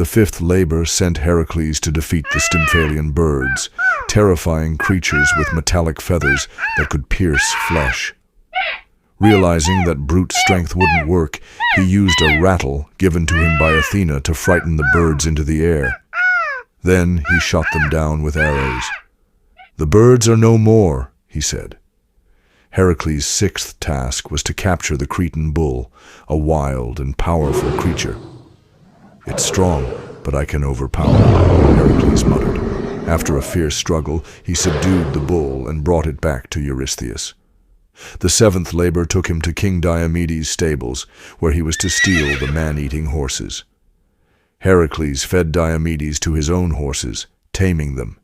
The fifth labor sent Hercules to defeat the Stymphalian birds, terrifying creatures with metallic feathers that could pierce flesh. Realizing that brute strength wouldn't work, he used a rattle given to him by Athena to frighten the birds into the air. Then he shot them down with arrows. "The birds are no more," he said. Heracles' sixth task was to capture the Cretan bull, a wild and powerful creature. "It's strong, but I can overpower it," Heracles muttered. After a fierce struggle, he subdued the bull and brought it back to Eurystheus. The seventh labor took him to King Diomedes' stables, where he was to steal the man-eating horses. Heracles fed Diomedes to his own horses, taming them